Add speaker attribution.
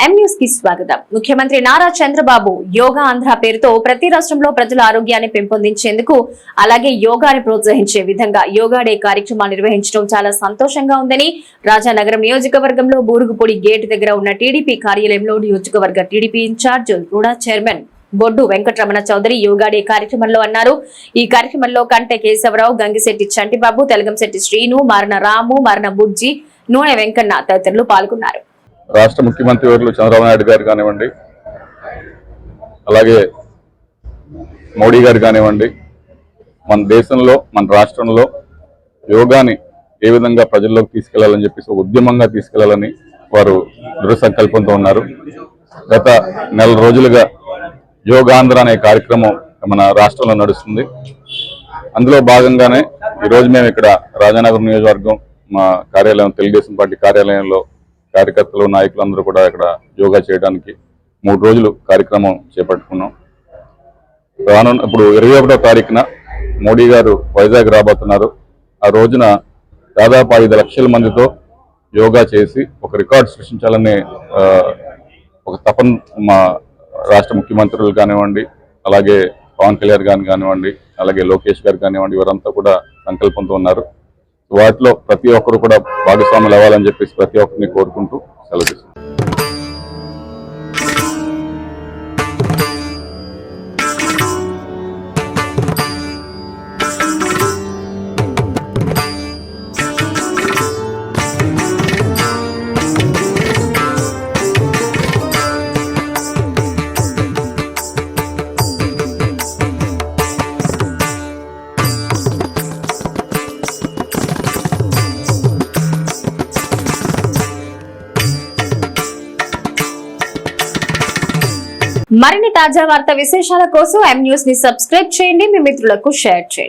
Speaker 1: M news కి స్వాగతం. ముఖ్యమంత్రి నారా చంద్రబాబు యోగా ఆంధ్ర పేరుతో ప్రతి రాష్ట్రంలో ప్రజల ఆరోగ్యాన్ని పెంపొందించేందుకు అలాగే యోగాని ప్రోత్సహించే విధంగా యోగా డే కార్యక్రమాలు నిర్వహించడం చాలా సంతోషంగా ఉందని రాజానగరం నియోజకవర్గంలో బూరుగుపొడి గేట్ దగ్గర ఉన్న టీడీపీ కార్యాలయంలో నియోజకవర్గ టీడీపీ ఇన్ఛార్జ్ రూడా చైర్మన్ బొడ్డు వెంకటరమణ చౌదరి యోగా డే కార్యక్రమంలో అన్నారు. ఈ కార్యక్రమంలో కంటె కేశవరావు, గంగిశెట్టి చంటిబాబు, తెలగంశెట్టి శ్రీను, మారన రాము, మారన బుజ్జి, నూనె వెంకన్న తదితరులు పాల్గొన్నారు.
Speaker 2: రాష్ట్ర ముఖ్యమంత్రి వర్యులు చంద్రబాబు నాయుడు గారు కానివ్వండి, అలాగే మోడీ గారు కానివ్వండి, మన దేశంలో మన రాష్ట్రంలో యోగాని ఏ విధంగా ప్రజల్లోకి తీసుకెళ్లాలని చెప్పేసి ఉద్యమంగా తీసుకెళ్లాలని వారు దృఢ సంకల్పంతో ఉన్నారు. గత నెల రోజులుగా యోగాంధ్ర అనే కార్యక్రమం మన రాష్ట్రంలో నడుస్తుంది. అందులో భాగంగానే ఈరోజు మేము ఇక్కడ రాజానగరం నియోజకవర్గం మా కార్యాలయం తెలుగుదేశం పార్టీ కార్యాలయంలో కార్యకర్తలు నాయకులందరూ కూడా ఇక్కడ యోగా చేయడానికి 3 రోజులు కార్యక్రమం చేపట్టుకున్నాం. ఇప్పుడు 21వ తారీఖున మోడీ గారు వైజాగ్ రాబోతున్నారు. ఆ రోజున దాదాపు 5 లక్షల మందితో యోగా చేసి ఒక రికార్డు సృష్టించాలని ఒక తపన మా రాష్ట్ర ముఖ్యమంత్రులు కానివ్వండి, అలాగే పవన్ కళ్యాణ్ గారు కానివ్వండి, అలాగే లోకేష్ గారు కానివ్వండి, వారంతా కూడా సంకల్పంతో ఉన్నారు. వాటిలో ప్రతి ఒక్కరు కూడా భాగస్వాములు అవ్వాలని చెప్పేసి ప్రతి ఒక్కరిని కోరుకుంటూ సెలవు తీసుకుంటాం.
Speaker 1: మరిన్ని తాజా వార్తా విశేషాల కోసం ఎం న్యూస్ ని సబ్స్క్రైబ్ చేయండి, మీ మిత్రులకు షేర్ చేయండి.